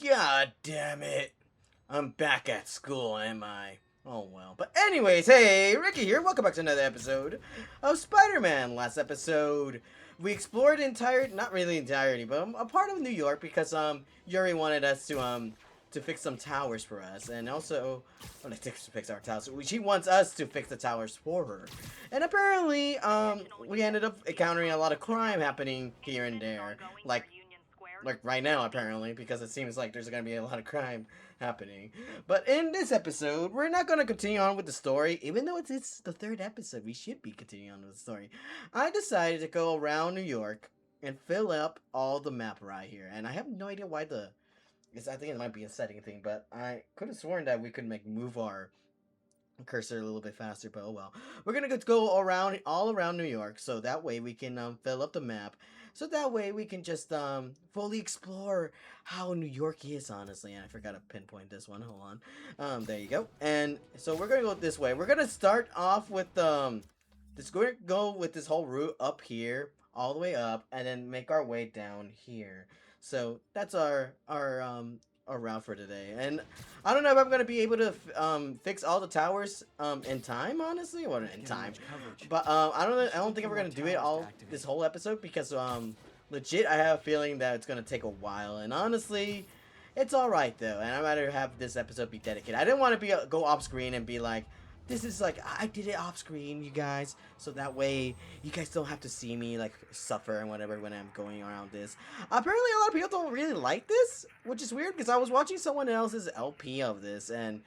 God damn it. I'm back at school, am I? Oh well. But anyways, hey, Ricky here. Welcome back to another episode of Spider-Man. Last episode, we explored not really entirety, but a part of New York because Yuri wanted us to fix some towers for us, and also like to fix our towers. She wants us to fix the towers for her, and apparently we ended up encountering a lot of crime happening here and there, like right now apparently, because it seems like there's gonna be a lot of crime happening. But in this episode, we're not gonna continue on with the story, even though it's the third episode. We should be continuing on with the story. I decided to go around New York and fill up all the map right here, and I have no idea why I think it might be a setting thing, but I could have sworn that we could move our cursor a little bit faster, but oh well. We're gonna go around all around New York, so that way we can fill up the map. So that way we can just fully explore how New York is, honestly. And I forgot to pinpoint this one. Hold on. There you go. And so we're gonna go this way. We're gonna start off with we're gonna go with this whole route up here, all the way up, and then make our way down here. So that's our route for today. And I don't know if I'm gonna be able to fix all the towers in time, honestly, or in time. But I don't think we're gonna do it all this whole episode because legit I have a feeling that it's gonna take a while. And honestly, it's all right though. And I'd rather have this episode be dedicated. I didn't want to go off screen and be like, this is like, I did it off screen, you guys, so that way you guys don't have to see me like suffer and whatever when I'm going around this. Apparently a lot of people don't really like this, which is weird because I was watching someone else's LP of this and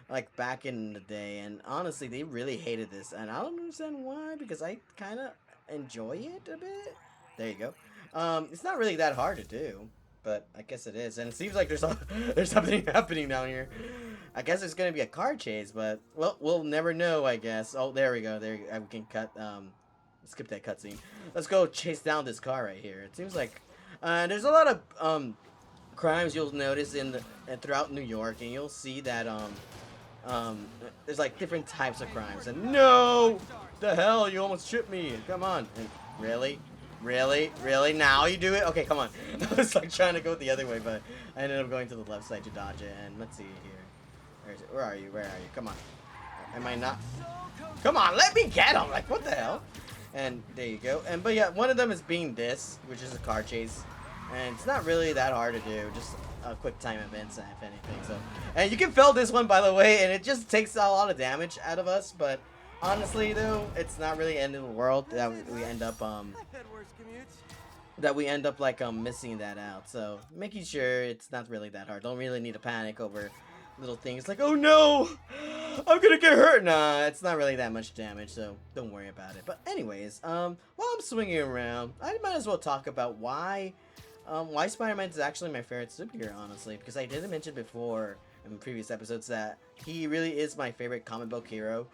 like back in the day, and honestly they really hated this, and I don't understand why, because I kind of enjoy it a bit. There you go. It's not really that hard to do, but I guess it is, and it seems like there's something happening down here. I guess it's gonna be a car chase, but well, we'll never know, I guess. Oh, there we go. There we can cut. Skip that cutscene. Let's go chase down this car right here. It seems like there's a lot of crimes you'll notice throughout New York, and you'll see that there's like different types of crimes. And no, the hell, you almost tripped me. Come on. And really. Really? Now you do it? Okay, come on. I was like trying to go the other way, but I ended up going to the left side to dodge it. And let's see here. Where are you? Come on. Am I not? Come on, let me get him! Like, what the hell? And there you go. But yeah, one of them is being this, which is a car chase. And it's not really that hard to do. Just a quick time event, if anything. So, and you can fail this one, by the way, and it just takes a lot of damage out of us. But honestly, though, it's not really the end of the world that we end up like missing that out. So making sure it's not really that hard. Don't really need to panic over little things like, oh no, I'm gonna get hurt. Nah, it's not really that much damage, so don't worry about it. But anyways, while I'm swinging around, I might as well talk about why Spider-Man is actually my favorite superhero, honestly, because I did mention before in previous episodes that he really is my favorite comic book hero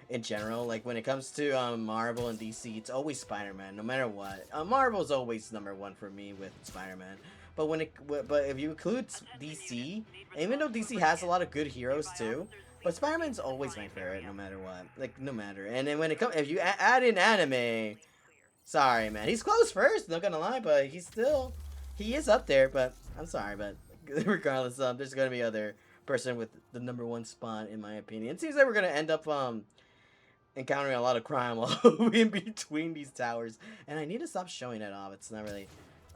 in general. Like when it comes to Marvel and DC, it's always Spider-Man, no matter what. Marvel's always number one for me with Spider-Man. But if you include DC, even though DC has a lot of good heroes too, but Spider-Man's always my favorite, no matter what. Like no matter. And then when it comes, if you add in anime, sorry man, he's close first. Not gonna lie, but he is up there. But I'm sorry, but regardless, there's gonna be other person with the number one spot in my opinion. It seems like we're gonna end up encountering a lot of crime while in between these towers, and I need to stop showing it off. It's not really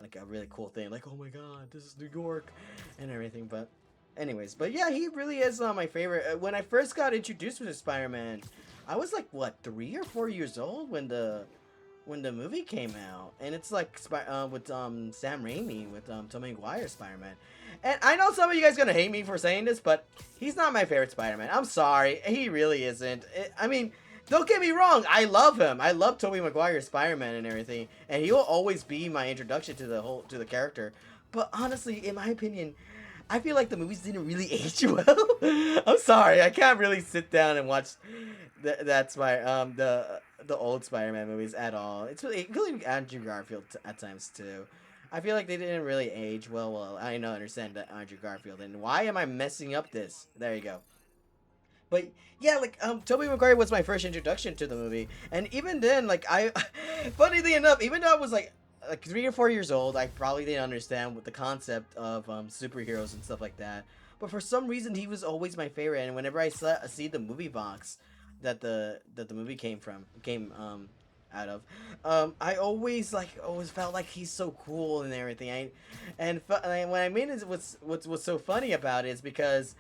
like a really cool thing, like, oh my god, this is New York and everything. But anyways, but yeah, he really is my favorite. When I first got introduced to Spider-Man, I was like, what, 3 or 4 years old when the movie came out, and it's like with Sam Raimi, with Tobey Maguire Spider-Man. And I know some of you guys gonna hate me for saying this, but he's not my favorite Spider-Man. I'm sorry, he really isn't. I mean, don't get me wrong, I love him. I love Tobey Maguire's Spider-Man and everything, and he will always be my introduction to the character. But honestly, in my opinion, I feel like the movies didn't really age well. I'm sorry, I can't really sit down and watch the old Spider-Man movies at all. It's really, including Andrew Garfield at times too. I feel like they didn't really age well. Well, I know, understand that Andrew Garfield. And why am I messing up this? There you go. But yeah, like Tobey Maguire was my first introduction to the movie, and even then, like funnily enough, even though I was like like 3 or 4 years old, I probably didn't understand what the concept of superheroes and stuff like that. But for some reason, he was always my favorite. And whenever see the movie box that the movie came out of, I always felt like he's so cool and everything. And when I mean it, what's so funny about it is because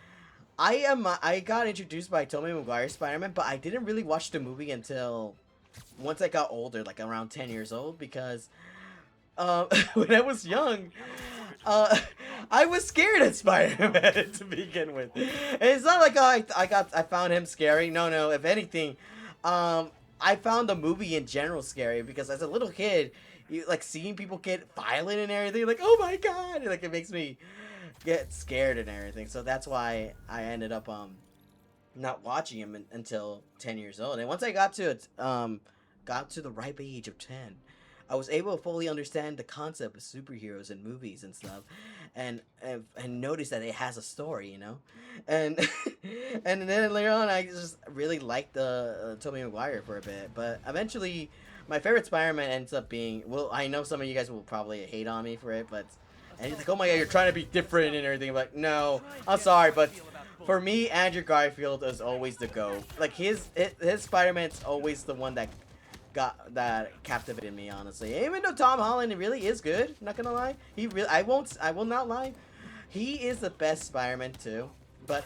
I got introduced by Tobey Maguire Spider-Man, but I didn't really watch the movie until once I got older, like around 10 years old, because when I was young, uh, I was scared of Spider-Man to begin with. And it's not like I found him scary. No, no. If anything, I found the movie in general scary because as a little kid, you like seeing people get violent and everything. Like, oh my god! Like it makes me get scared and everything. So that's why I ended up not watching him until 10 years old. And once I got to the ripe age of 10, I was able to fully understand the concept of superheroes and movies and stuff, and notice that it has a story, you know, and and then later on I just really liked the Tobey Maguire for a bit, but eventually my favorite Spider-Man ends up being, well, I know some of you guys will probably hate on me for it, but and he's like, oh my god, you're trying to be different and everything. I'm like, no, I'm sorry, but for me, Andrew Garfield is always the go. Like his Spider-Man's always the one that captivated me, honestly. Even though Tom Holland really is good, not gonna lie, I will not lie, he is the best Spider-Man too,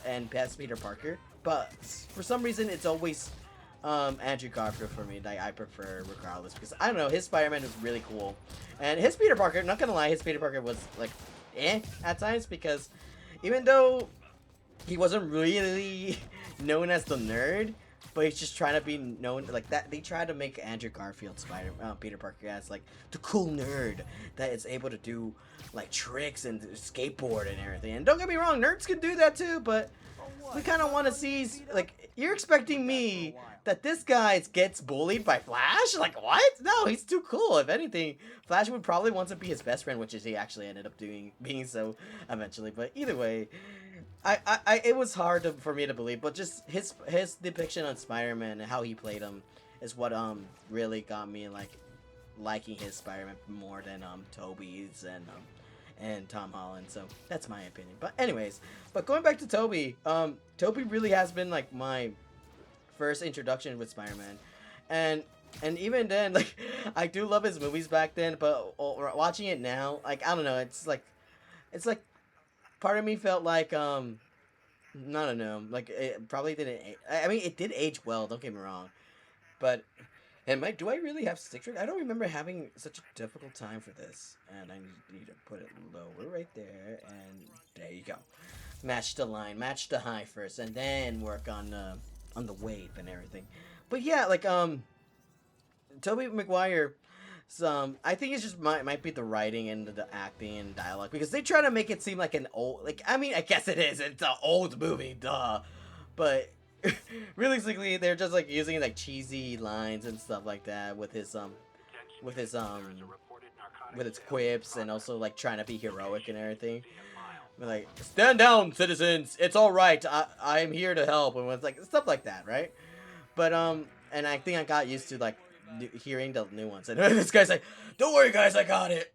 and best Peter Parker. But for some reason, it's always Andrew Garfield for me that I prefer regardless, because I don't know, his Spider-Man is really cool, and his Peter Parker, not gonna lie, his Peter Parker was like at times, because even though he wasn't really known as the nerd, but he's just trying to be known like that. They try to make Andrew Garfield Peter Parker as like the cool nerd that is able to do like tricks and skateboard and everything. And don't get me wrong, nerds can do that too, but we kind of want to see, like, you're expecting me that this guy gets bullied by Flash? Like, what? No, he's too cool. If anything, Flash would probably want to be his best friend, which is he actually ended up being so eventually. But either way, it was hard for me to believe, but just his depiction on Spider-Man and how he played him is what really got me like liking his Spider-Man more than Tobey's and Tom Holland. So that's my opinion. But anyways, but going back to Tobey, Tobey really has been like my first introduction with Spider-Man, and even then, like, I do love his movies back then, but watching it now, like, I don't know, it's like part of me felt like I don't know, like it probably didn't. I mean, it did age well. Don't get me wrong, but and Mike, do I really have stick trick? I don't remember having such a difficult time for this, and I need to put it lower right there, and there you go. Match the line, match the high first, and then work on the wave and everything. But yeah, like Tobey Maguire. Some I think it's just might be the writing and the acting and dialogue, because they try to make it seem like an old, like, I mean, I guess it is, it's an old movie, duh, but realistically they're just like using like cheesy lines and stuff like that with his with its quips, and also like trying to be heroic and everything. Like, stand down, citizens, it's all right, I'm here to help, and it's like stuff like that, right? But and I think I got used to like hearing the new ones, and this guy's like, "Don't worry, guys, I got it.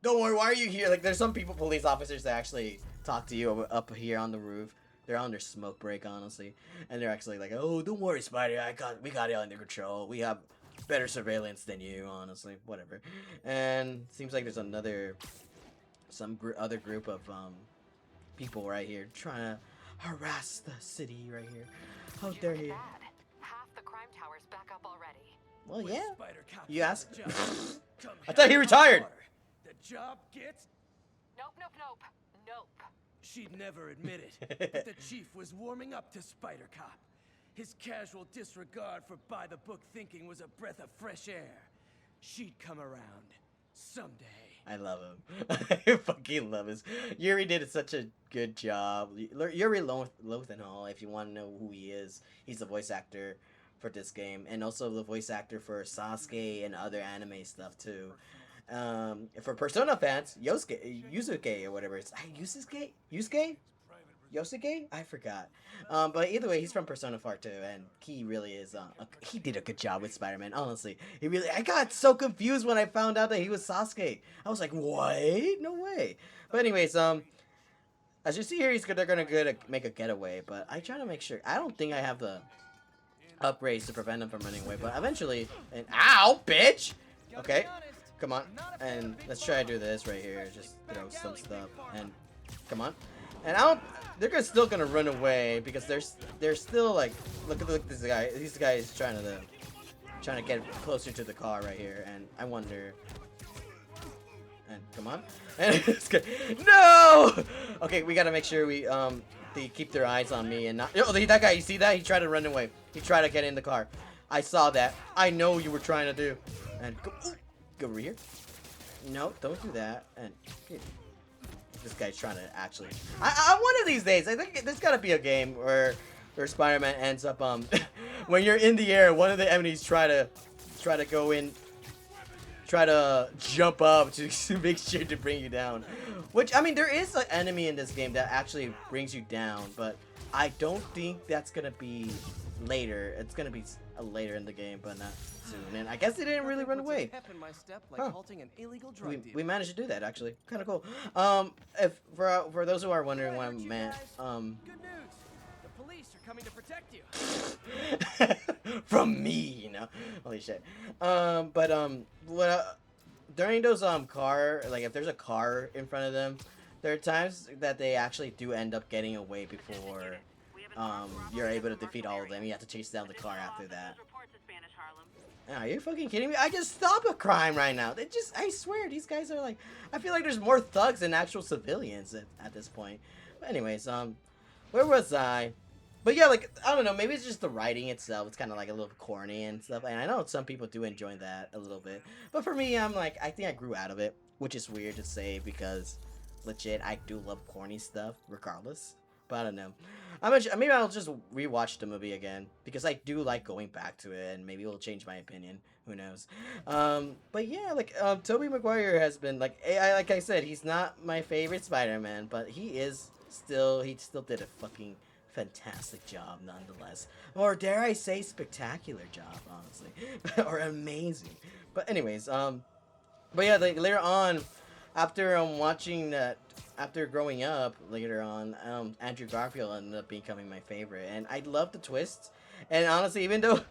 Don't worry. Why are you here?" Like, there's some people, police officers, that actually talk to you up here on the roof. They're on their smoke break, honestly, and they're actually like, "Oh, don't worry, Spider. We got it under control. We have better surveillance than you, honestly. Whatever." And seems like there's other group of people right here trying to harass the city right here. How dare you? Half the crime tower's back up already. Well, yeah. You asked? I thought he retired. The job gets. Nope, nope, nope, nope. She'd never admit it, but the chief was warming up to Spider Cop. His casual disregard for by-the-book thinking was a breath of fresh air. She'd come around someday. I love him. I fucking love his. Yuri did such a good job. Yuri Lowenthal, if you want to know who he is, he's the voice actor for this game, and also the voice actor for Sasuke and other anime stuff too. For Persona fans, Yusuke or whatever it's Yusuke. Yosuke? I forgot. But either way, he's from Persona 4 too, and he really is. He did a good job with Spider-Man. Honestly, he really. I got so confused when I found out that he was Sasuke. I was like, what? No way. But anyways, as you see here, they're gonna make a getaway. But I try to make sure. I don't think I have the upgrades to prevent them from running away. But eventually, and ow, bitch. Okay, come on, and let's try to do this right here. Just throw some stuff and come on. And they're still gonna run away because they're still like, look at this guy. These guys trying to get closer to the car right here, and I wonder. And come on, and it's good. No. Okay, we gotta make sure they keep their eyes on me and not. Oh, that guy. You see that? He tried to run away. He tried to get in the car. I saw that. I know you were trying to do. And go over here. No, don't do that. And. This guy's trying to actually. One of these days, I think there's gotta be a game where Spider-Man ends up when you're in the air, one of the enemies try to go in, try to jump up to make sure to bring you down. Which I mean, there is an enemy in this game that actually brings you down, but I don't think that's gonna be later. It's gonna be later in the game, but not soon. And I guess they didn't really run away. Huh. We managed to do that actually. Kind of cool. If for those who are wondering what I meant, Good news. The police are coming to protect you. from me, you know. Holy shit. During those car, like if there's a car in front of them, there are times that they actually do end up getting away before you're able to defeat all of them. You have to chase down the car after that. Are you fucking kidding me? I can stop a crime right now. I swear, these guys are like, I feel like there's more thugs than actual civilians at this point. But anyways, where was I? But yeah, like, I don't know, maybe it's just the writing itself. It's kind of like a little corny and stuff. And I know some people do enjoy that a little bit. But for me, I'm like, I think I grew out of it, which is weird to say because, legit, I do love corny stuff regardless. But I don't know. Maybe I'll just rewatch the movie again because I do like going back to it, and maybe it'll change my opinion. Who knows? But yeah, like Tobey Maguire has been like I said, he's not my favorite Spider-Man, but he still did a fucking fantastic job nonetheless, or dare I say, spectacular job, honestly, or amazing. But anyways, but yeah, like later on, after watching that. After growing up later on, Andrew Garfield ended up becoming my favorite, and I love the twists. And honestly, even though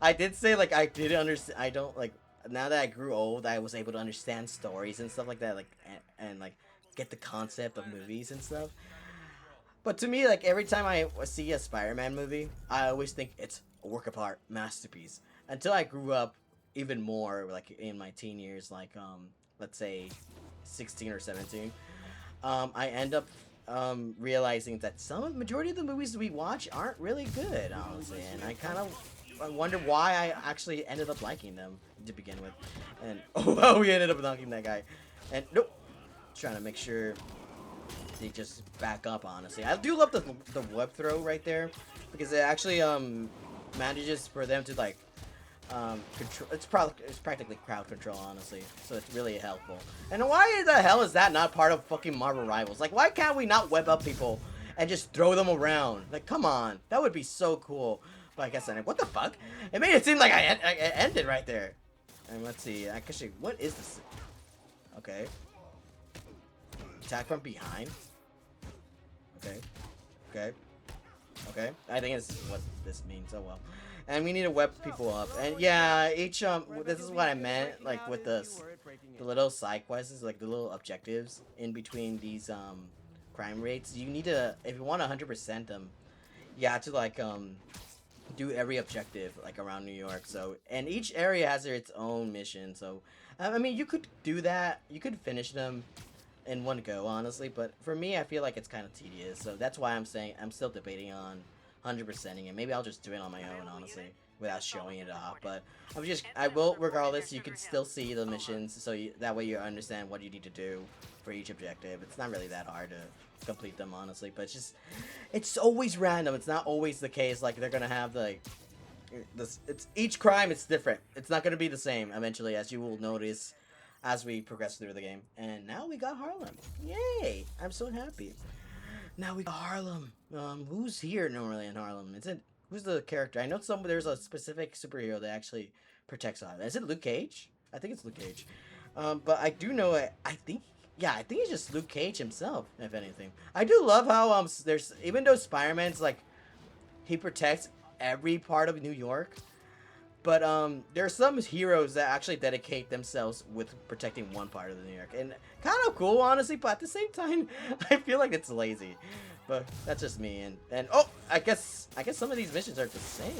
I did say like I didn't understand, I don't like now that I grew old, I was able to understand stories and stuff like that, like and like get the concept of movies and stuff. But to me, like every time I see a Spider-Man movie, I always think it's a work of art, masterpiece. Until I grew up even more, like in my teen years, like let's say 16 or 17. I end up realizing that majority of the movies we watch aren't really good, honestly, and I wonder why I actually ended up liking them to begin with. And oh well, we ended up knocking that guy, and nope, trying to make sure they just back up. Honestly, I do love the web throw right there because it actually manages for them to like control. It's practically crowd control, honestly, so it's really helpful. And why the hell is that not part of fucking Marvel Rivals? Like, why can't we not web up people and just throw them around? Like, come on, that would be so cool. But I guess what the fuck? It made it seem like I ended right there. And let's see, actually, what is this? Okay, attack from behind. Okay. I think it's what this means. Oh well. And we need to web people up. And yeah, each this is what I meant, like with the little side quests, like the little objectives in between these crime rates. You need to, if you want to 100% them, you have to like do every objective like around New York. So, and each area has its own mission. So, I mean, you could do that. You could finish them in one go, honestly. But for me, I feel like it's kind of tedious. So that's why I'm saying I'm still debating on 100%ing it. Maybe I'll just do it on my own, honestly, without showing it off. But I will regardless. You can still see the missions, so that way you understand what you need to do for each objective. It's not really that hard to complete them, honestly. But it's always random. It's not always the case. Like they're gonna have it's each crime. It's different. It's not gonna be the same eventually, as you will notice as we progress through the game. And now we got Harlem. Yay! I'm so happy. Now we got Harlem. Who's here normally in Harlem? Is it who's the character? I know there's a specific superhero that actually protects Harlem. Is it Luke Cage? I think it's Luke Cage. But I do know it. I think yeah, I think it's just Luke Cage himself, if anything. I do love how there's even though Spider-Man's like he protects every part of New York, but there are some heroes that actually dedicate themselves with protecting one part of the New York, and kind of cool, honestly. But at the same time, I feel like it's lazy. But that's just me. And oh, I guess some of these missions are the same.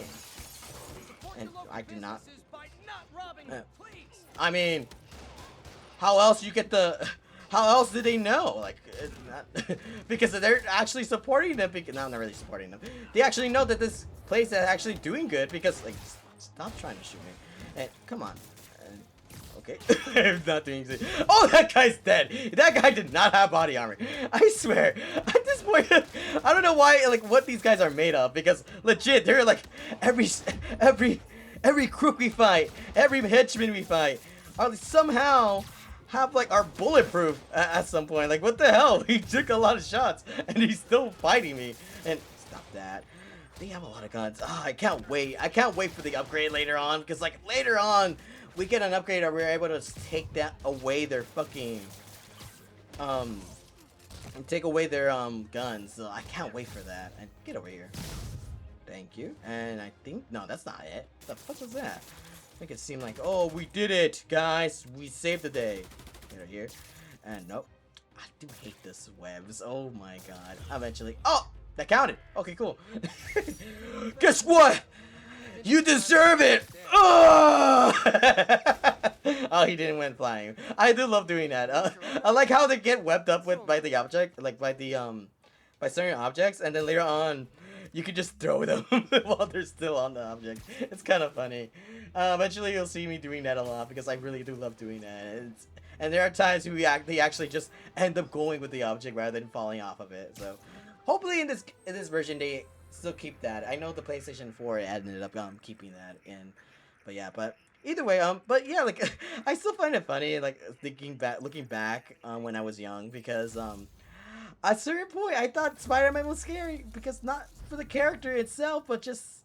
And I do not. I mean, how else you get the? How else did they know? Like, not, because they're actually supporting them. Because, no, not really supporting them. They actually know that this place is actually doing good because, like, stop trying to shoot me. And come on. Okay, I'm not doing anything. Oh, that guy's dead. That guy did not have body armor. I swear. At this point, I don't know why, like, what these guys are made of. Because legit, they're like every crook we fight, every henchman we fight, are somehow have like are bulletproof at some point. Like, what the hell? He took a lot of shots and he's still fighting me. And stop that. They have a lot of guns. Oh, I can't wait. I can't wait for the upgrade later on. Because like later on, we get an upgrade where we're able to take that away their fucking take away their guns. So I can't wait for that. And get over here. Thank you. And I think no, that's not it. What the fuck was that? Make it seem like, oh, we did it, guys. We saved the day. Get over here. And nope. I do hate this webs. Oh my god. Eventually. Oh, that counted. Okay, cool. Guess what? You deserve it. Oh! Oh, he didn't win flying. I do love doing that. I like how they get webbed up with by the object, like by the by certain objects, and then later on, you can just throw them while they're still on the object. It's kind of funny. Eventually, you'll see me doing that a lot because I really do love doing that. And there are times they actually just end up going with the object rather than falling off of it. So, hopefully in this version they still keep that. I know the PlayStation 4 ended up keeping that in, but yeah. But either way, but yeah, like I still find it funny, like looking back when I was young, because at a certain point I thought Spider-Man was scary because not for the character itself, but just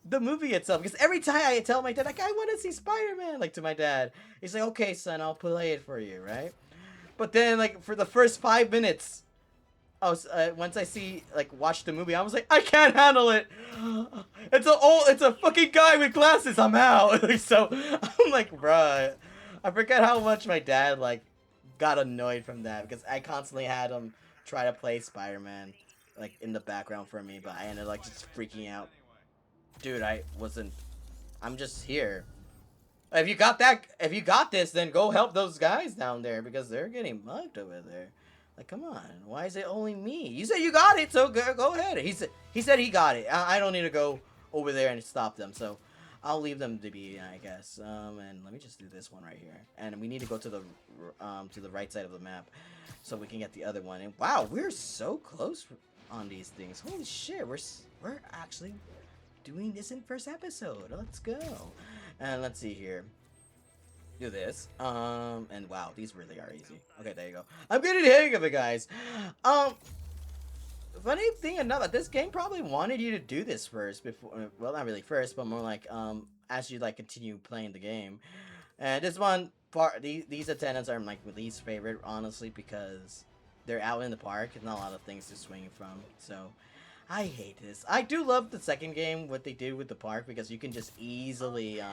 the movie itself. Because every time I tell my dad, like, I want to see Spider-Man, like to my dad, he's like, okay, son, I'll play it for you, right? But then, like, for the first 5 minutes, once I watch the movie, I was like, I can't handle it. It's a fucking guy with glasses. I'm out. So I'm like, bruh, I forget how much my dad like got annoyed from that because I constantly had him try to play Spider-Man like in the background for me, but I ended up like just freaking out. Dude, I'm just here. If you got this, then go help those guys down there because they're getting mugged over there. Like, come on, why is it only me? You said you got it, so go ahead. He said he got it. I don't need to go over there and stop them, so I'll leave them to be, I guess. And let me just do this one right here. And we need to go to the right side of the map so we can get the other one. And wow, we're so close on these things. Holy shit, we're actually doing this in first episode. Let's go. And let's see here. Do this. And wow, these really are easy. Okay, there you go. I'm getting the hang of it, guys. Funny thing enough, this game probably wanted you to do this first before, well, not really first, but more like, as you like continue playing the game. And this one part, these attendants are like my least favorite, honestly, because they're out in the park and not a lot of things to swing from. So I hate this. I do love the second game, what they did with the park, because you can just easily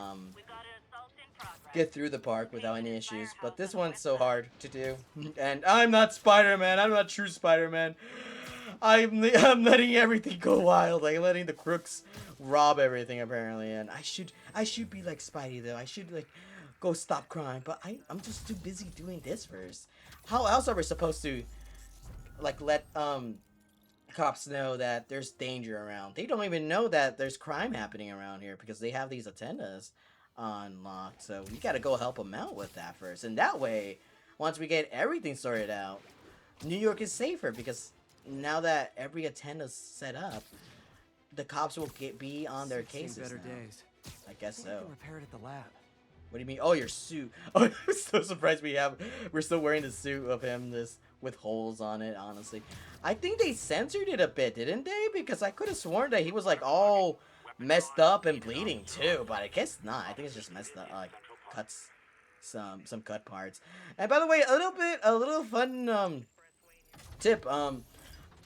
get through the park without any issues. But this one's so hard to do. And I'm not Spider-Man. I'm not true Spider-Man. I'm letting everything go wild. Like letting the crooks rob everything apparently. And I should be like Spidey though. I should like go stop crime. But I'm just too busy doing this first. How else are we supposed to like let cops know that there's danger around? They don't even know that there's crime happening around here because they have these attendas unlocked. So we gotta go help them out with that first. And that way, once we get everything sorted out, New York is safer because now that every attenda's set up, the cops will be on their cases better now. days. I guess so. Repair it at the lab. What do you mean? Oh, your suit. Oh, I'm so surprised we're still wearing the suit of him. This with holes on it, honestly. I think they censored it a bit, didn't they? Because I could have sworn that he was like all messed up and bleeding too, but I guess not. I think it's just messed up, like cuts, some cut parts. And by the way, a little fun tip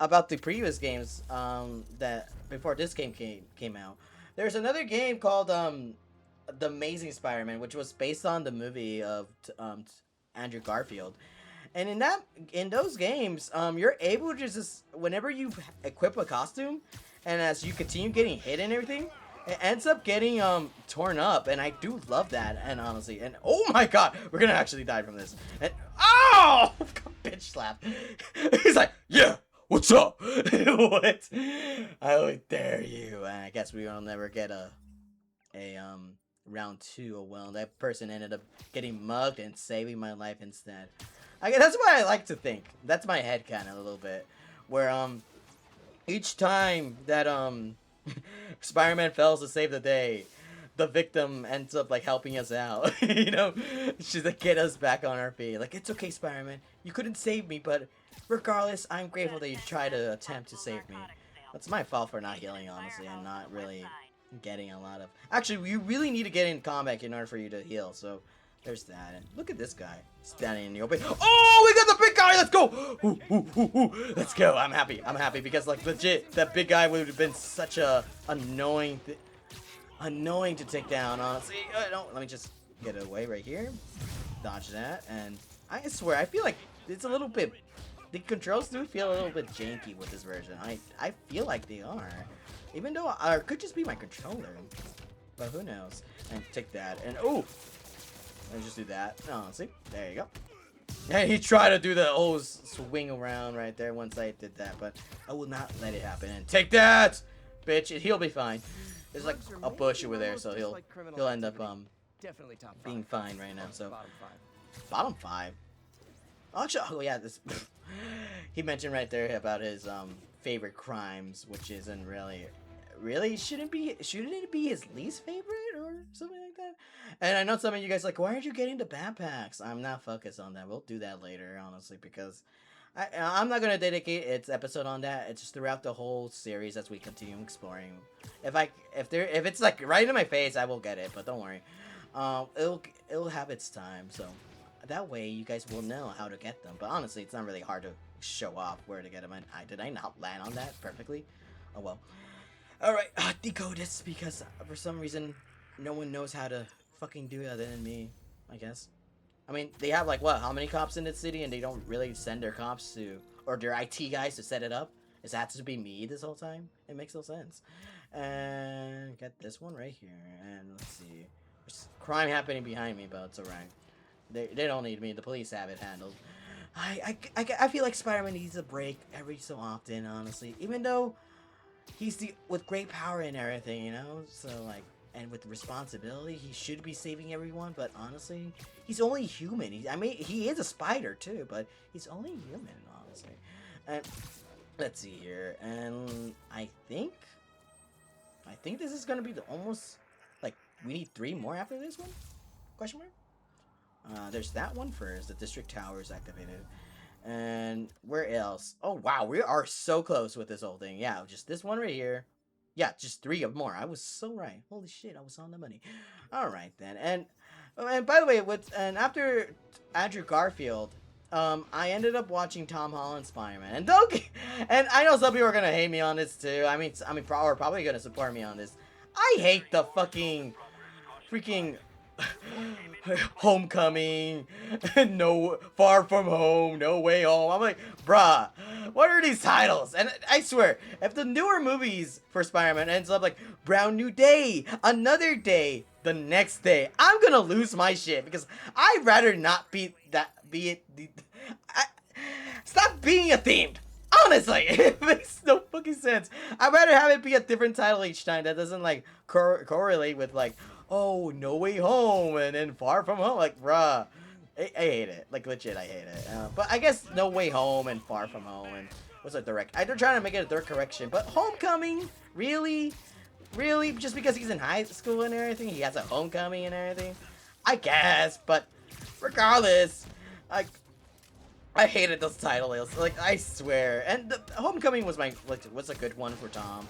about the previous games that before this game came out. There's another game called The Amazing Spider-Man, which was based on the movie of Andrew Garfield. And in those games, you're able to just whenever you equip a costume, and as you continue getting hit and everything, it ends up getting torn up, and I do love that. And honestly, and oh my god, we're gonna actually die from this. And oh, bitch slap. He's like, yeah, what's up? What? I dare you. And I guess we will never get a round 2. Oh well, that person ended up getting mugged and saving my life instead. I guess that's what I like to think. That's my head kind of a little bit, where each time that Spider-Man fails to save the day, the victim ends up like helping us out. You know, she's like get us back on our feet. Like, it's okay, Spider-Man, you couldn't save me, but regardless, I'm grateful that you tried to attempt to save me. That's my fault for not healing, honestly, and not really getting a lot of. Actually, you really need to get in combat in order for you to heal. So there's that. And look at this guy standing in the open. Oh, we got the big guy. Let's go. Ooh, ooh, ooh, ooh. Let's go. I'm happy. I'm happy because like legit, that big guy would have been such a annoying to take down. Honestly, let me just get away right here. Dodge that, and I swear I feel like it's a little bit. The controls do feel a little bit janky with this version. I feel like they are, even though it could just be my controller, but who knows? And take that, and oh. Let me just do that. Oh, see? There you go. And he tried to do the old swing around right there once I did that, but I will not let it happen. And take that, bitch. He'll be fine. There's like a bush over there, so he'll end up Definitely top 5. being fine right now. So Bottom 5. bottom 5. Actually, oh yeah, this he mentioned right there about his favorite crimes, which isn't really shouldn't it be his least favorite or something like that? And I know some of you guys like, why aren't you getting the backpacks? I'm not focused on that. We'll do that later, honestly, because I'm not gonna dedicate its episode on that. It's just throughout the whole series as we continue exploring. If it's like right in my face, I will get it, but don't worry. It'll have its time, so that way you guys will know how to get them. But honestly, it's not really hard to show off where to get them. And did I not land on that perfectly? Oh well. Alright, decode this because for some reason no one knows how to fucking do it other than me, I guess. I mean, they have like what, how many cops in this city and they don't really send their cops to, or their IT guys to set it up? Is that to be me this whole time? It makes no sense. And get this one right here, and let's see. There's crime happening behind me, but it's alright. They don't need me, the police have it handled. I feel like Spider-Man needs a break every so often, honestly. Even though he's with great power and everything, you know? So, like, and with responsibility, he should be saving everyone, but honestly, he's only human. He is a spider, too, but he's only human, honestly. And let's see here, and I think this is gonna be almost, like, we need 3 more after this one? Question mark? There's that one first, the district tower is activated. And where else? Oh wow, we are so close with this whole thing. Yeah, just this one right here. Yeah, just 3 more. I was so right. Holy shit, I was on the money. All right then. And by the way, after Andrew Garfield, I ended up watching Tom Holland's Spider-Man. And I know some people are gonna hate me on this too. I mean, probably gonna support me on this. I hate the freaking Homecoming, no Far From Home, No Way Home. I'm like, bruh, what are these titles? And I swear, if the newer movies for Spider-Man ends up like Brand New Day, Another Day, The Next Day, I'm gonna lose my shit because I'd rather not stop being a themed. Honestly, it makes no fucking sense. I'd rather have it be a different title each time that doesn't like correlate with like, oh, No Way Home and then Far From Home. Like, bruh, I hate it. Like, legit, I hate it. But I guess No Way Home and Far From Home and what's a direct? They're trying to make it a direct correction. But Homecoming, really, just because he's in high school and everything, he has a homecoming and everything. I guess, but regardless, like, I hated those titles. Like, I swear. And the Homecoming was was a good one for Tom.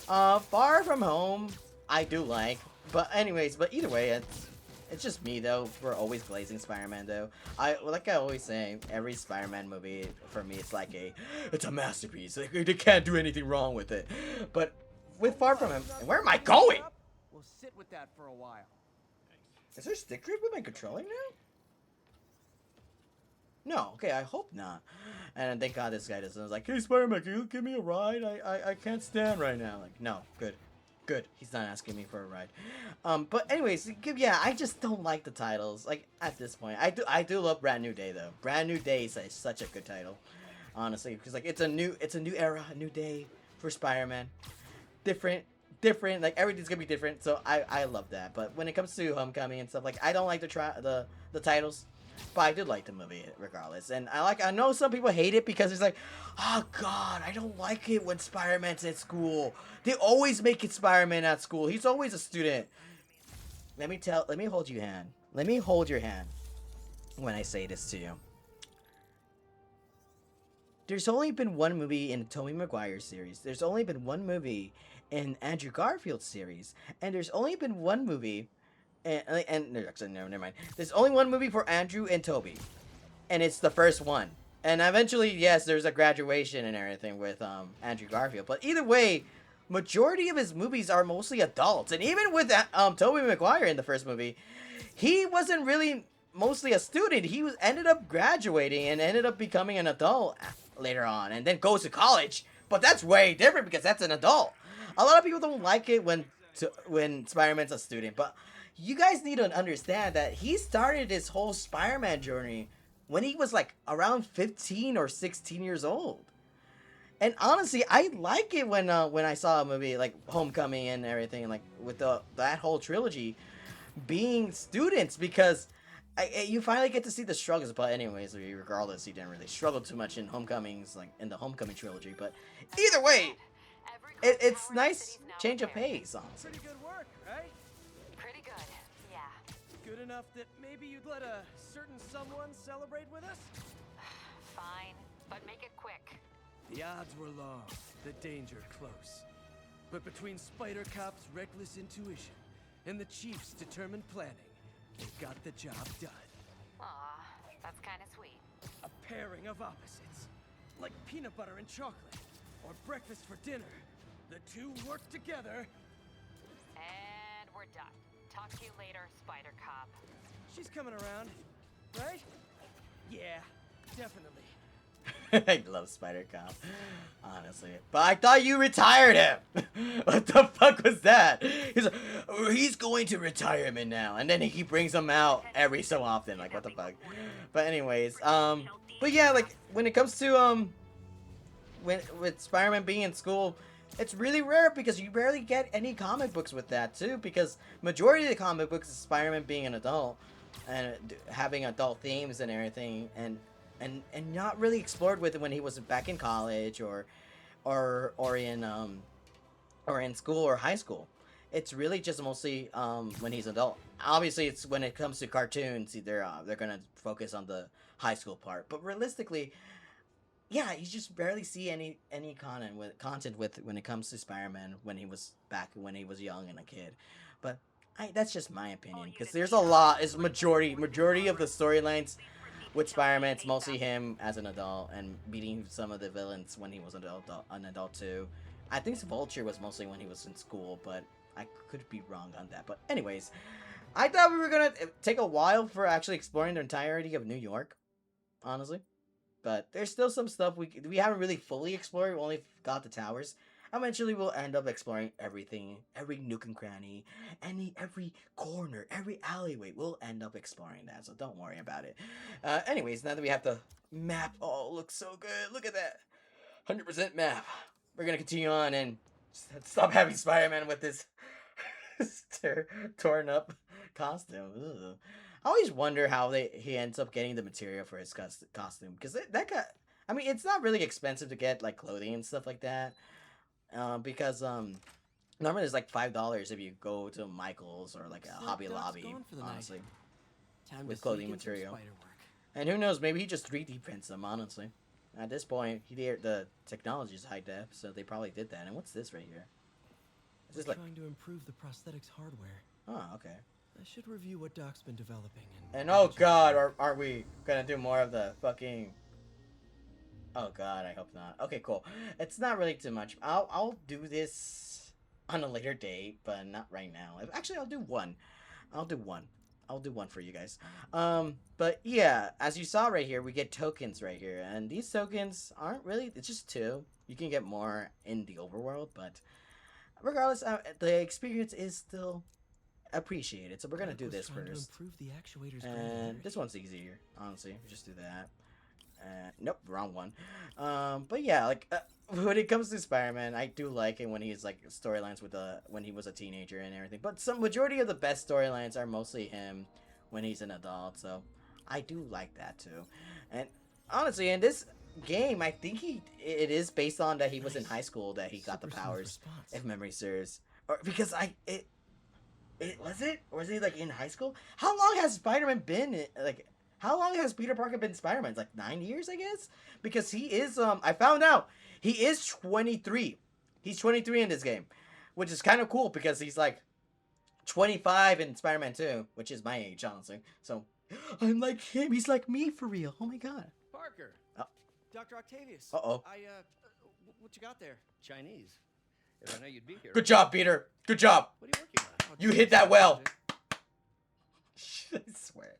Far From Home, I do like. But anyways, but either way, it's just me though. We're always glazing Spider-Man though. I always say, every Spider-Man movie for me it's a masterpiece. Like, they can't do anything wrong with it. But with Far From Home, where am I going? We'll sit with that for a while. Is there stick drift with my controlling now? No, okay, I hope not. And thank God this guy doesn't. I was like, hey, Spider-Man, can you give me a ride? I can't stand right now. Like, no, good. Good. He's not asking me for a ride. But anyways, yeah, I just don't like the titles. Like, at this point. I do love Brand New Day, though. Brand New Day is such a good title. Honestly. Because, like, it's a new era, a new day for Spider-Man. Different. Like, everything's gonna be different. So, I love that. But when it comes to Homecoming and stuff, like, I don't like the titles. But I did like the movie regardless. And I know some people hate it because it's like, oh god, I don't like it when Spider-Man's at school. They always make it Spider-Man at school. He's always a student. Let me hold your hand. Let me hold your hand when I say this to you. There's only been one movie in the Tobey Maguire series. There's only been one movie in Andrew Garfield series. And there's only been one movie and actually, no, never mind. There's only one movie for Andrew and Toby, and it's the first one. And eventually, yes, there's a graduation and everything with Andrew Garfield. But either way, majority of his movies are mostly adults. And even with Tobey Maguire in the first movie, he wasn't really mostly a student. He ended up graduating and ended up becoming an adult later on, and then goes to college. But that's way different because that's an adult. A lot of people don't like it when Spider-Man's a student, but you guys need to understand that he started his whole Spider-Man journey when he was like around 15 or 16 years old. And honestly, I like it when I saw a movie like Homecoming and everything, like with that whole trilogy being students, because you finally get to see the struggles. But anyways, regardless, he didn't really struggle too much in Homecomings, like in the Homecoming trilogy. But either way, it's nice change of pace, honestly. Pretty good work, right? Pretty good, yeah. Good enough that maybe you'd let a certain someone celebrate with us? Fine, but make it quick. The odds were long, the danger close. But between Spider Cop's reckless intuition and the Chief's determined planning, they got the job done. Aw, that's kind of sweet. A pairing of opposites, like peanut butter and chocolate, or breakfast for dinner. The two work together. And we're done. Talk to you later, Spider Cop. She's coming around, right? Yeah, definitely. I love Spider Cop, honestly. But I thought you retired him. What the fuck was that? He's like, oh, he's going to retirement now, and then he brings him out every so often. Like, what the fuck? But anyways, but yeah, like when it comes to with Spider-Man being in school, it's really rare because you rarely get any comic books with that too. Because majority of the comic books is Spider-Man being an adult and having adult themes and everything, and not really explored with it when he was back in college or in school or high school. It's really just mostly when he's adult. Obviously, it's when it comes to cartoons, they're gonna focus on the high school part. But realistically, yeah, you just barely see any content with when it comes to Spider-Man when he was young and a kid. But that's just my opinion, because there's a lot. It's majority of the storylines with Spider-Man, it's mostly him as an adult and beating some of the villains when he was an adult too. I think Vulture was mostly when he was in school, but I could be wrong on that. But anyways, I thought we were gonna take a while for actually exploring the entirety of New York, honestly. But there's still some stuff we haven't really fully explored. We only got the towers. Eventually, we'll end up exploring everything, every nook and cranny, every corner, every alleyway. We'll end up exploring that, so don't worry about it. Anyways, now that we have the map, oh, it looks so good. Look at that, 100% map. We're gonna continue on and stop having Spider-Man with this torn up costume. Ugh. I always wonder how he ends up getting the material for his costume, because that got. I mean, it's not really expensive to get like clothing and stuff like that. Because normally it's like $5 if you go to Michael's or like a Hobby Lobby, honestly, with clothing material. And who knows, maybe he just 3D prints them, honestly. At this point, the technology is high def, so they probably did that. And what's this right here? Is this We're like... trying to improve the prosthetics hardware. Oh, okay. I should review what Doc's been developing. And oh god, are we gonna do more of the fucking... Oh god, I hope not. Okay, cool. It's not really too much. I'll do this on a later date, but not right now. Actually, I'll do one. I'll do one for you guys. But yeah, as you saw right here, we get tokens right here, and these tokens aren't really, it's just 2. You can get more in the overworld, but regardless, the experience is still appreciated. So we're gonna do this first. Improve the actuators And this one's easier, honestly. Just do that. Nope, wrong one. But yeah, like when it comes to Spider-Man, I do like it when he's like storylines with when he was a teenager and everything. But some majority of the best storylines are mostly him when he's an adult. So I do like that too. And honestly, in this game, I think it is based on that he was in high school that he got the powers, if memory serves. Or because or was he like in high school? How long has Spider-Man been like? How long has Peter Parker been Spider-Man? It's like 9 years, I guess? Because he is, I found out, he is 23. He's 23 in this game. Which is kind of cool because he's like 25 in Spider-Man 2, which is my age, honestly. So, I'm like him. He's like me for real. Oh my god. Parker. Oh. Dr. Octavius. Uh-oh. What you got there? Chinese. If I know you'd be here. Good job, Peter. Good job. What are you working on? You hit that well. I swear.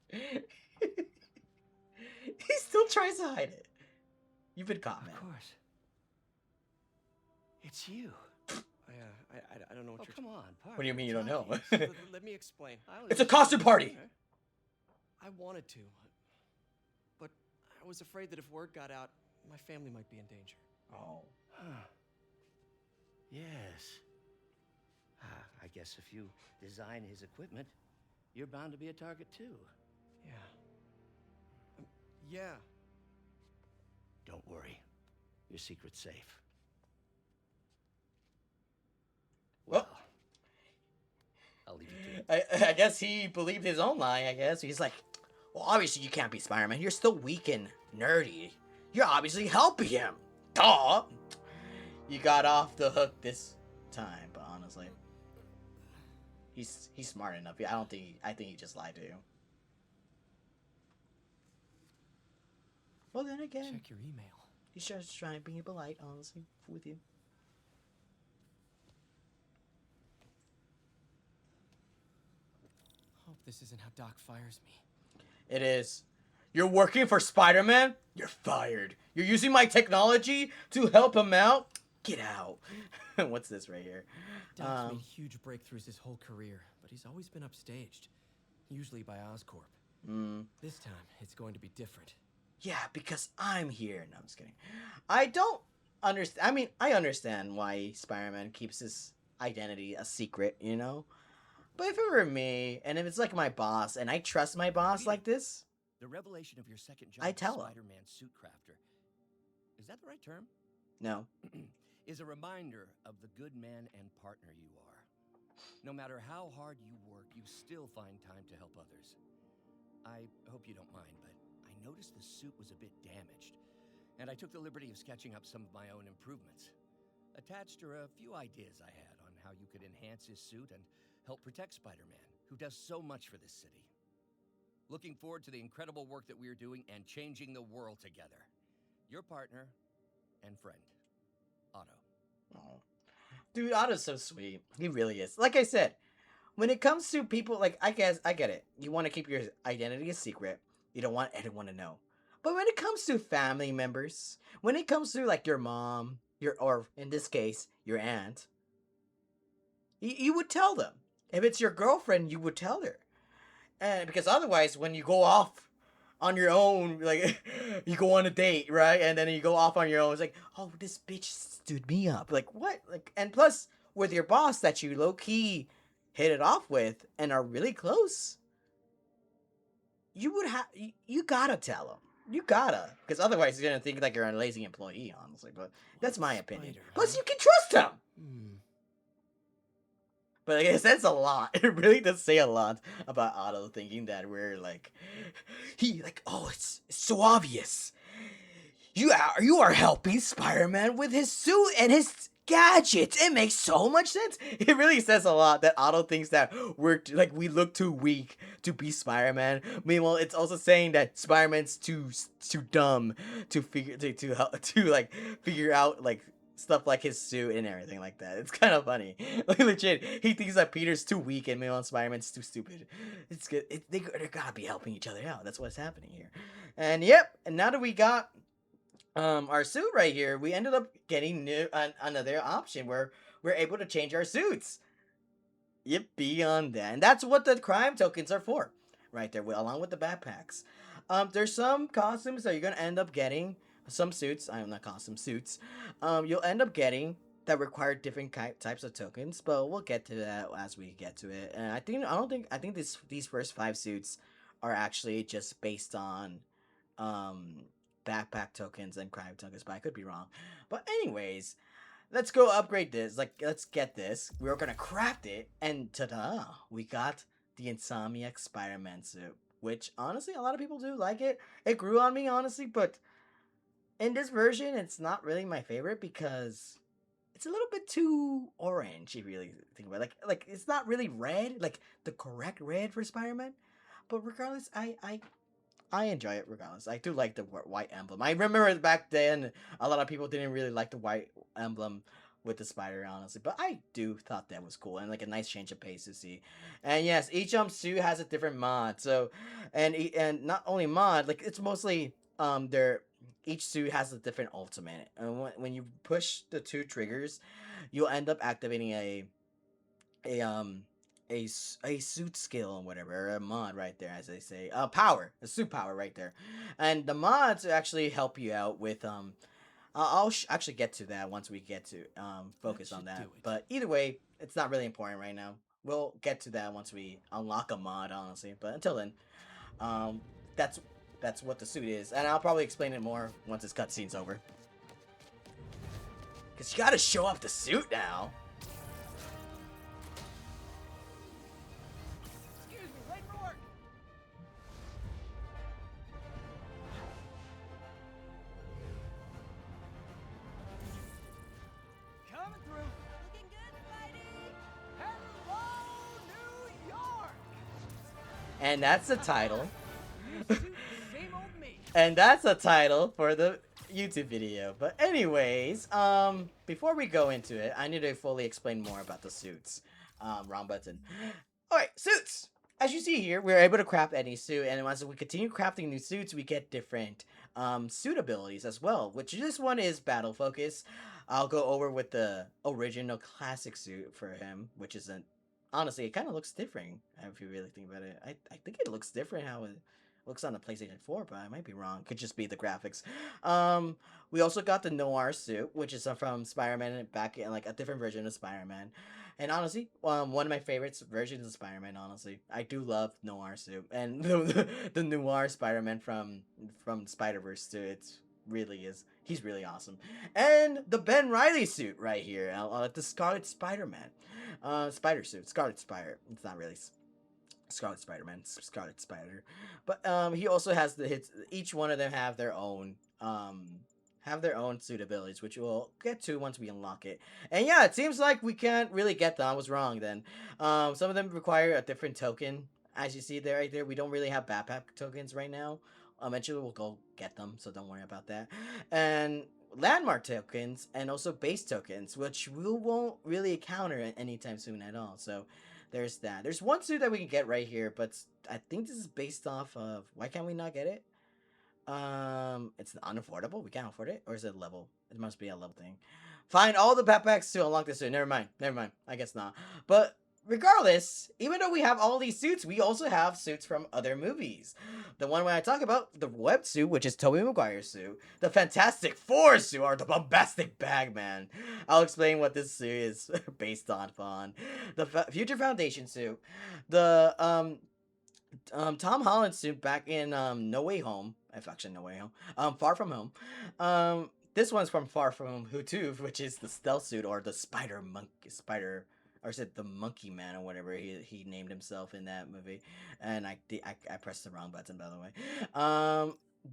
He still tries to hide it. You've been caught, man. Of course. It's you. I don't know what you're... come on, Parker. What do you mean you don't know? Let me explain. It's a costume party. I wanted to, but I was afraid that if word got out, my family might be in danger. Oh. Huh. Yes. I guess if you design his equipment, you're bound to be a target too. Yeah. Yeah. Don't worry. Your secret's safe. Well, I'll leave you to it. I guess he believed his own lie, I guess. He's like, well, obviously you can't be Spider-Man. You're still weak and nerdy. You're obviously helping him. Duh. You got off the hook this time, but honestly. He's smart enough. I think he just lied to you. Well, then again, Check your email. he's just trying to be polite, honestly, with you. Hope this isn't how Doc fires me. It is. You're working for Spider-Man? You're fired. You're using my technology to help him out? Get out. What's this right here? Doc's made huge breakthroughs his whole career, but he's always been upstaged. Usually by Oscorp. This time, it's going to be different. Yeah, because I'm here. No, I'm just kidding. I don't understand. I mean, I understand why Spider-Man keeps his identity a secret, you know? But if it were me, and if it's like my boss, and I trust my boss like this, The revelation of your second job I as tell him. Spider-Man suit crafter, is that the right term? no. Is a reminder of the good man and partner you are. No matter how hard you work, you still find time to help others. I hope you don't mind, but I noticed the suit was a bit damaged, and I took the liberty of sketching up some of my own improvements. Attached are a few ideas I had on how you could enhance his suit and help protect Spider-Man, who does so much for this city. Looking forward to the incredible work that we're doing and changing the world together. Your partner and friend, Otto. Oh. Dude, Otto's so sweet. He really is. Like I said, when it comes to people, like, I guess, I get it. You want to keep your identity a secret. You don't want anyone to know. But when it comes to family members, when it comes to, like, your mom, or in this case, your aunt, you would tell them. If it's your girlfriend, you would tell her. And because otherwise, when you go off on your own, like, you go on a date, right? And then you go off on your own, it's like, oh, this bitch stood me up. Like, what? Like, and plus, with your boss that you low-key hit it off with and are really close, you would have, you gotta tell him. You gotta. Because otherwise, he's gonna think like you're a lazy employee, honestly. But that's my opinion. Spider, Plus, huh? you can trust him. Hmm. But like, it says a lot. It really does say a lot about Otto, thinking that we're like, oh, it's so obvious. You are helping Spider-Man with his suit and his gadgets. It makes so much sense. It really says a lot that Otto thinks that we look too weak to be Spider-Man. Meanwhile, it's also saying that Spider-Man's too dumb to figure out like stuff like his suit and everything like that. It's kind of funny. Like legit, he thinks that Peter's too weak and meanwhile Spider-Man's too stupid. It's good. They're gotta be helping each other out. That's what's happening here. And yep. And now that we got our suit right here, we ended up getting another option where we're able to change our suits. Yep, beyond that. And that's what the crime tokens are for. Right there, along with the backpacks. There's some costumes that you're gonna end up getting. Some suits, I'm not costume suits. You'll end up getting that require different types of tokens, but we'll get to that as we get to it. And I think these first 5 suits are actually just based on backpack tokens and crime tokens, but I could be wrong. But anyways, let's go upgrade this. Like, let's get this. We're gonna craft it, and ta-da! We got the Insomniac Spider-Man suit, which honestly, a lot of people do like it. It grew on me, honestly, but in this version, it's not really my favorite because it's a little bit too orange. If you really think about it, like it's not really red, like the correct red for Spider-Man. But regardless, I enjoy it regardless. I do like the white emblem. I remember back then, a lot of people didn't really like the white emblem with the spider, honestly. But I do thought that was cool and like a nice change of pace to see. And yes, each suit has a different mod. So, and not only mod, like it's mostly each suit has a different ultimate. And when you push the 2 triggers, you'll end up activating a suit skill or whatever, or a mod right there, as they say. A suit power right there. And the mods actually help you out with I'll actually get to that once we get to focus on that. But either way, it's not really important right now. We'll get to that once we unlock a mod, honestly. But until then, that's what the suit is, and I'll probably explain it more once this cutscene's over. Cause you gotta show off the suit now. Excuse me, late for work. Coming through. Looking good, Spidey. Hello, New York. And that's the title. Same old me. And that's the title for the YouTube video. But anyways, before we go into it, I need to fully explain more about the suits. Wrong button. Alright, suits! As you see here, we're able to craft any suit, and as we continue crafting new suits, we get different suit abilities as well, which this one is battle focus. I'll go over with the original classic suit for him, which isn't, honestly, it kind of looks different, if you really think about it. I think it looks different how it looks on the PlayStation 4, but I might be wrong. Could just be the graphics. We also got the Noir suit, which is from Spider-Man back in like a different version of Spider-Man. And honestly, one of my favorites versions of Spider-Man, honestly. I do love Noir suit. And the Noir Spider-Man from Spider-Verse too. It's really is. He's really awesome. And the Ben Reilly suit right here. The Scarlet Spider-Man. Spider suit. Scarlet Spider. It's not really Scarlet Spider-Man, Scarlet Spider, but he also has the hits. Each one of them have their own suit abilities, which we'll get to once we unlock it. And yeah, it seems like we can't really get them. I was wrong then. Some of them require a different token, as you see there right there. We don't really have backpack tokens right now. Eventually we'll go get them, so don't worry about that. And landmark tokens and also base tokens, which we won't really encounter anytime soon at all. So there's that. There's one suit that we can get right here, but I think this is based off of, why can't we not get it? It's unaffordable. We can't afford it, or is it level? It must be a level thing. Find all the backpacks to unlock this suit. Never mind. I guess not. But regardless, even though we have all these suits, we also have suits from other movies. The one when I talk about the web suit, which is Tobey Maguire's suit, the Fantastic Four suit, or the Bombastic Bagman. I'll explain what this suit is based on. The Future Foundation suit, the Tom Holland suit back in No Way Home. Actually, No Way Home. Far From Home. This one's from Far From Home too, which is the stealth suit or the spider or is it the Monkey Man or whatever he named himself in that movie, and I pressed the wrong button, by the way.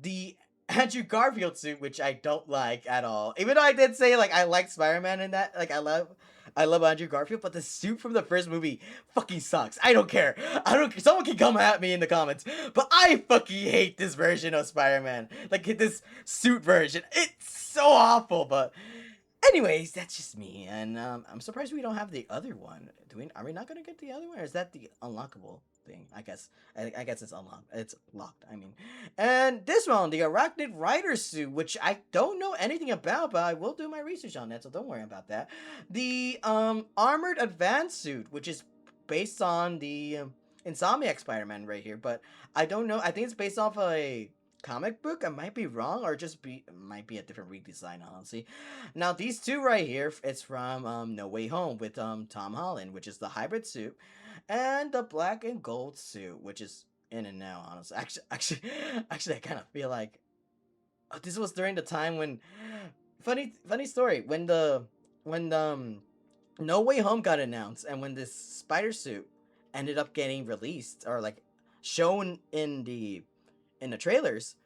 The Andrew Garfield suit, which I don't like at all. Even though I did say like I like Spider-Man in that, like I love Andrew Garfield, but the suit from the first movie fucking sucks. I don't care. I don't. Someone can come at me in the comments, but I fucking hate this version of Spider-Man. Like this suit version, it's so awful. But anyways, that's just me, and I'm surprised we don't have the other one. Are we not gonna get the other one, or is that the unlockable thing? I guess. I guess it's unlocked. It's locked. I mean, and this one, the Arachnid Rider suit, which I don't know anything about, but I will do my research on that, so don't worry about that. The Armored Advanced suit, which is based on the Insomniac Spider-Man right here, but I don't know. I think it's based off a comic book. I might be wrong, or just might be a different redesign, honestly. Now these two right here, it's from No Way Home with Tom Holland, which is the hybrid suit, and the black and gold suit, which is in and now, honestly. Actually, I kind of feel like this was during the time when funny story when No Way Home got announced, and when this spider suit ended up getting released or like shown in the trailers,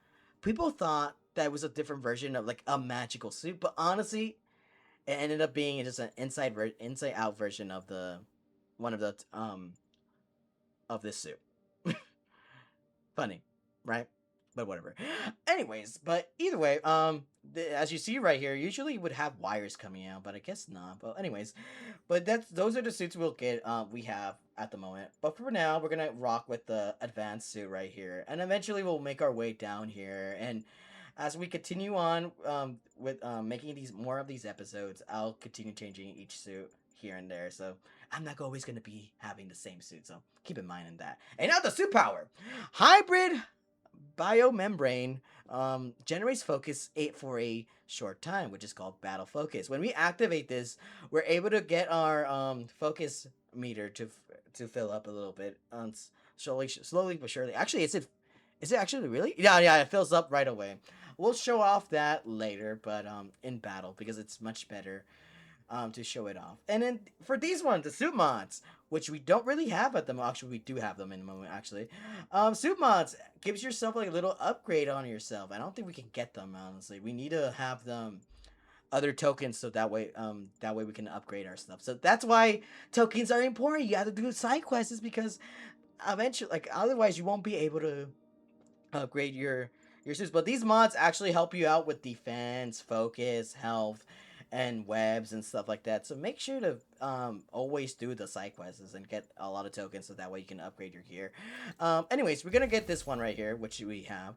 people thought that was a different version of like a magical suit, but honestly, it ended up being just an inside out version of the one of this suit. Funny, right? But whatever. Anyways, but either way, as you see right here, usually you would have wires coming out, but I guess not. But anyways, but those are the suits we'll get. We have at the moment. But for now, we're gonna rock with the advanced suit right here, and eventually we'll make our way down here. And as we continue on, with making more of these episodes, I'll continue changing each suit here and there. So I'm not always gonna be having the same suit. So keep in mind in that. And now the suit power, hybrid biomembrane generates focus for a short time, which is called battle focus. When we activate this, we're able to get our focus meter to fill up a little bit, slowly but surely. Actually, is it actually really? Yeah, it fills up right away. We'll show off that later, but in battle, because it's much better to show it off. And then for these ones, the suit mods, which we don't really have at the moment. Actually, we do have them in the moment, actually. Suit mods gives yourself like a little upgrade on yourself. I don't think we can get them, honestly. We need to have them other tokens, so that way we can upgrade our stuff. So that's why tokens are important. You have to do side quests, because eventually, like, otherwise you won't be able to upgrade your suits. But these mods actually help you out with defense, focus, health, and webs and stuff like that. So make sure to always do the side quests and get a lot of tokens, so that way you can upgrade your gear. Anyways, we're gonna get this one right here, which we have,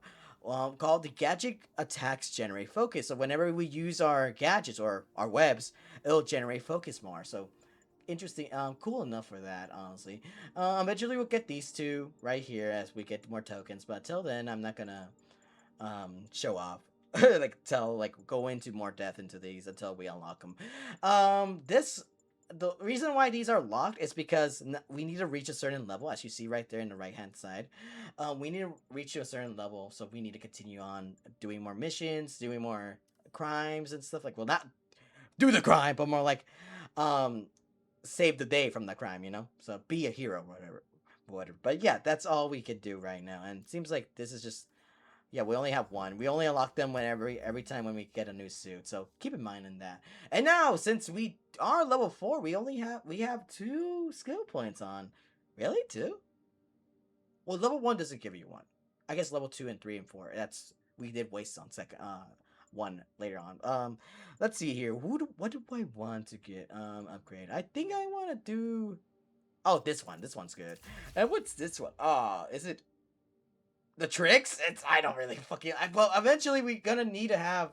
called the Gadget Attacks Generate Focus. So whenever we use our gadgets or our webs, it'll generate focus more. So interesting, cool enough for that, honestly. Eventually we'll get these two right here as we get more tokens, but until then, I'm not gonna show off go into more depth into these until we unlock them. The reason why these are locked is because we need to reach a certain level, as you see right there in the right hand side. We need to reach a certain level, so we need to continue on doing more missions, doing more crimes and stuff. Like, well, not do the crime, but more like save the day from the crime, you know? So be a hero, whatever. But yeah, that's all we could do right now. And it seems like this is just, yeah, we only have one. We only unlock them every time when we get a new suit. So keep in mind in that. And now, since we are level 4, we have 2 skill points on. Really? 2? Well, level 1 doesn't give you 1. I guess level 2 and 3 and 4. We did waste on second 1 later on. Let's see here. What do I want to get upgrade? I think I want to do, oh, this one. This one's good. And what's this one? Is it the tricks? I don't really fucking. Well, eventually we're gonna need to have.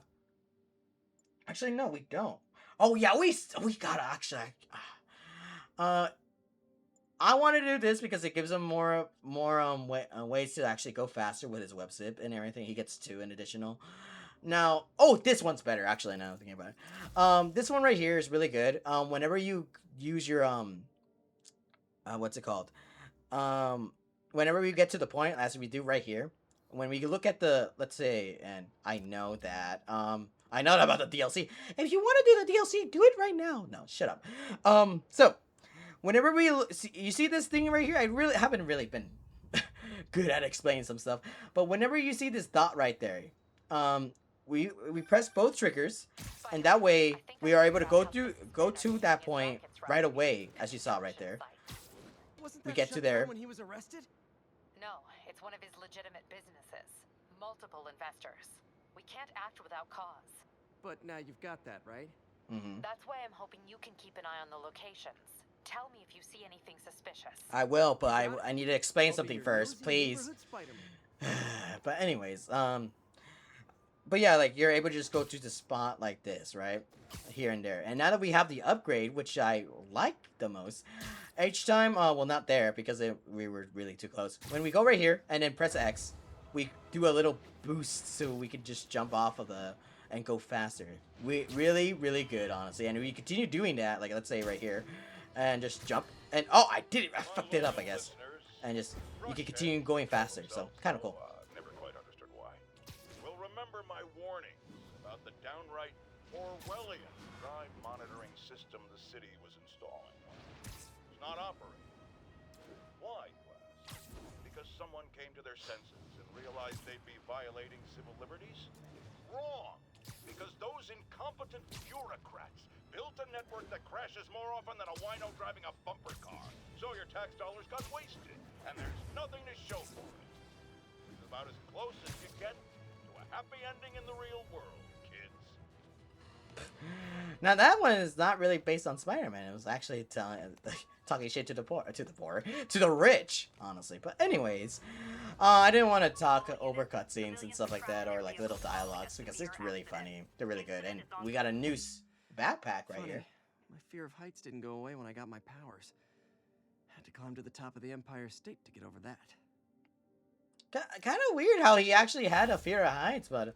Actually, no, we don't. Oh yeah, we gotta actually. I want to do this because it gives him more ways to actually go faster with his web zip and everything. He gets 2 in additional. Now, oh, this one's better actually. Now I'm thinking about it. This one right here is really good. Whenever you use your what's it called? Whenever we get to the point, as we do right here, when we look at the, let's say, and I know about the DLC. If you want to do the DLC, do it right now. No, shut up. So whenever you see this thing right here, I really haven't really been good at explaining some stuff, but whenever you see this dot right there, we press both triggers, and that way we are able to go to that point right away, as you saw right there. Wasn't We that get to shut there. down when he was arrested? No, it's one of his legitimate businesses. Multiple investors. We can't act without cause. But now you've got that, right? That's why I'm hoping you can keep an eye on the locations. Tell me if you see anything suspicious. I will, but I need to explain I'll be something your first, nosy please. neighborhood Spider-Man. But anyways, but yeah, like you're able to just go to the spot like this, right? Here and there. And now that we have the upgrade, which I like the most, each time, well, not there because we were really too close. When we go right here and then press X, we do a little boost so we can just jump off of and go faster. We really good, honestly. And we continue doing that, like let's say right here, and just jump. And oh, I fucked it up, I guess. And just you can continue going faster. So kind of cool. Never quite understood why. Will remember my warning about the downright Orwellian crime monitoring system the city was installing. It's not operating. Why, you ask? Because someone came to their senses and realized they'd be violating civil liberties? Wrong! Because those incompetent bureaucrats built a network that crashes more often than a wino driving a bumper car. So your tax dollars got wasted, and there's nothing to show for it. It's about as close as you get to a happy ending in the real world, kids. Now that one is not really based on Spider-Man. It was actually talking shit to the rich, honestly. But anyways, I didn't want to talk over cutscenes and stuff like that, or like little dialogues, because it's really funny. They're really good, and we got a new backpack right Funny, here. my fear of heights didn't go away when I got my powers. Had to climb to the top of the Empire State to get over that. Kind of weird how he actually had a fear of heights, but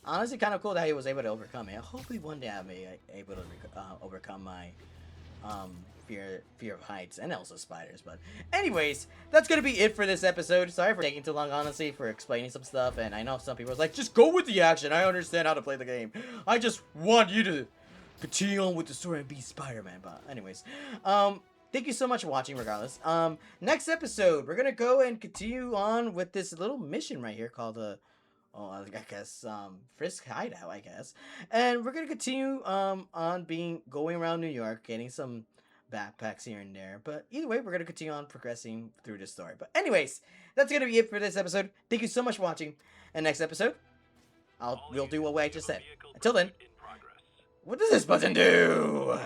honestly, kind of cool that he was able to overcome it. Hopefully, one day I'll be able to overcome my fear of heights and also spiders. But anyways, that's gonna be it for this episode. Sorry for taking too long, honestly, for explaining some stuff. And I know some people was like, just go with the action. I understand how to play the game. I just want you to continue on with the story and be Spider-Man. But anyways, thank you so much for watching, regardless. Next episode, we're gonna go and continue on with this little mission right here called I guess Frisk Hideout, I guess. And we're gonna continue on going around New York, getting some backpacks here and there. But either way, we're gonna continue on progressing through this story. But anyways, that's gonna be it for this episode. Thank you so much for watching. And next episode, we'll do what I just said. Until then, what does this button do?